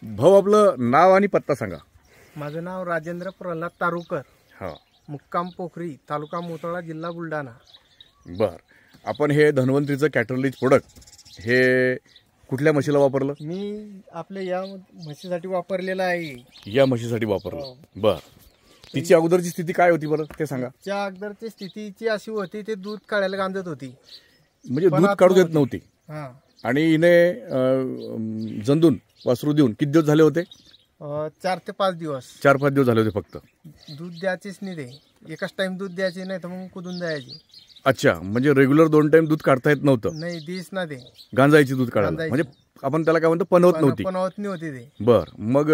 भाऊ आपलं नाव आणि पत्ता सांगा. माझं नाव राजेंद्र प्रल्हाद तारुकर, हा, मुक्काम पोखरी, तालुका मोताळा, जिल्हा बुलढाणा. बर. आपण हे धन्वंतरीचं कॅटरलीज प्रोडक्ट हे कुठल्या म्हशीला वापरलं? मी आपल्या या म्हशीसाठी वापरलेला आहे. या म्हशीसाठी वापरलं. हो. बर. तिची अगोदरची स्थिती काय होती बरं ते सांगा. त्या अगोदरची स्थितीची अशी होती, ते दूध काढायला गांजत होती, म्हणजे दूध काढू देत नव्हती. हा. आणि हिने जंदून वासरू देऊन किती दिवस झाले होते? 4 ते 5 दिवस. 4-5 दिवस झाले होते फक्त. दूध द्यायचीच नाही, ते एकच टाइम दूध द्यायची, नाही तर मग कुदून द्यायची. अच्छा, म्हणजे रेग्युलर 2 टाइम दूध काढता येत नव्हतं. नाही, दिस ना ते गांजायची दूध काढायला, म्हणजे आपण त्याला काय म्हणतो, पनवत नव्हती. पनवत नाही होती ते. बर. मग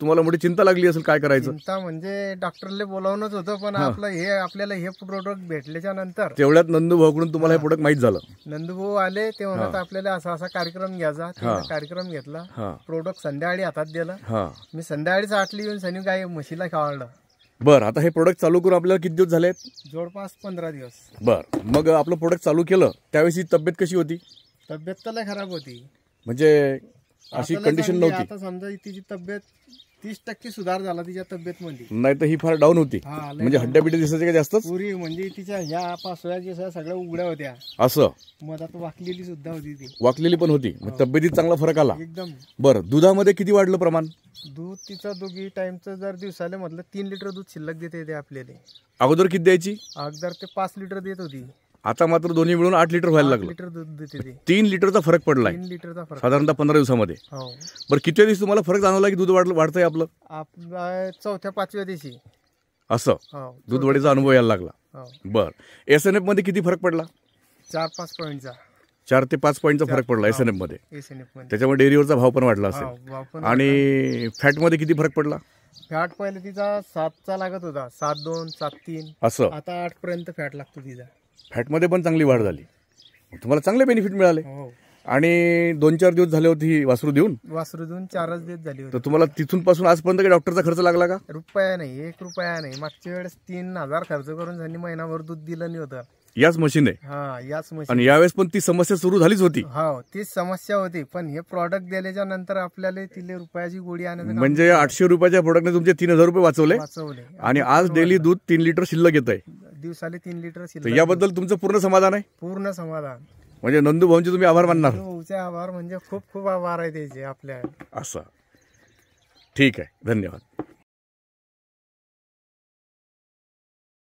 तुम्हाला मोठी चिंता लागली असेल, काय करायचं? चिंता म्हणजे डॉक्टरले बोलावणंच होतं, पण आपल्याला हे प्रोडक्ट भेटल्याच्या नंतर तेवढ्यात नंदू भाऊकडून तुम्हाला हे प्रोडक्ट माहित झालं. नंदू भाऊ आले, ते म्हणत आपल्याला असा असा कार्यक्रम घ्यायचा. कार्यक्रम घेतला, प्रोडक्ट संध्याकाळी हातात दिला. मी संध्याकाळीच 8ला येऊन शनी गाय म्हशीला खावडलं. बर. आता हे प्रोडक्ट चालू करून आपल्याला किती दिवस झालेत? जवळपास 15 दिवस. बर. मग आपलं प्रोडक्ट चालू केलं त्यावेळी तब्येत कशी होती? तब्येत तर लय खराब होती, म्हणजे अशी कंडिशन नव्हती. आता समजा तिची तब्येत 30% सुधार झाला तिच्या तब्येत मध्ये. नाही तर ही फार डाऊन होती, म्हणजे हड्ड्या बिड्या दिसायच्या का जास्त? पुरी म्हणजे तिच्या ह्या पासोळ्या सगळ्या उघड्या होत्या. असं मधात वाकलेली सुद्धा होती, ती वाकलेली पण होती. मग तब्येतीत चांगला फरक आला एकदम. बरं. दुधामध्ये किती वाढलं प्रमाण? दूध तिचं दोघी टाइमचं जर दिवसाला म्हटलं 3 लिटर दूध शिल्लक देते ते आपल्याला. अगोदर किती द्यायची? अगोदर ते 5 लिटर देत होती, आता मात्र दोन्ही मिळून 8 लिटर व्हायला लागलं. 8 लिटर दूध देते ते. 3 लिटरचा फरक पडलाय. 3 लिटरचा फरक साधारणतः 15 दिवसामध्ये. हो. बरं, किती दिवस तुम्हाला फरक जाणवला की दूध वाढतंय आपलं? 4थ्या-5व्या दिवशी असं दूध वाढीचा अनुभव यायला लागला. बर. SNF मध्ये किती फरक पडला? 4-5 पॉईंटचा. 4 ते 5 पॉईंटचा फरक पडला SNF मध्ये. त्याच्यामुळे डेअरीवरचा भाव पण वाढला असेल. आणि फॅट मध्ये किती फरक पडला? फॅट पहिले तिचा 7चा लागत होता, 7.2, 7.3, असं. आता 8 पर्यंत फॅट लागतो तिचा. फॅट मध्ये पण चांगली वाढ झाली, तुम्हाला चांगले बेनिफिट मिळाले. आणि 2-4 दिवस झाले होती वासरू देऊन 4च दिवस झाली होती. तर तुम्हाला तिथून पासून आजपर्यंत काही डॉक्टरचा खर्च लागला का? रुपया नाही, 1 रुपया नाही. मागच्या वेळेस 3000 खर्च करून त्यांनी महिनाभर दूध दिलं नाही होतं याच मशीने. याच मशीन. आणि यावेळेस पण ती समस्या सुरू झालीच होती. तीच समस्या होती, पण हे प्रॉडक्ट दिल्याच्या नंतर आपल्याला तिले रुपयाची गोडी आणायचं. म्हणजे 800 रुपयाच्या प्रोडक्टने तुमचे 3000 रुपये वाचवले. आणि आज डेली दूध 3 लिटर शिल्लक येत आहे. दिवसाला 3 लिटर शिल्लक. याबद्दल तुमचं पूर्ण समाधान आहे? पूर्ण समाधान. म्हणजे नंदू भाऊंचे तुम्ही आभार मानणार? भाऊचे आभार म्हणजे खूप खूप आभार आहे त्याचे आपल्या. असं. ठीक आहे, धन्यवाद.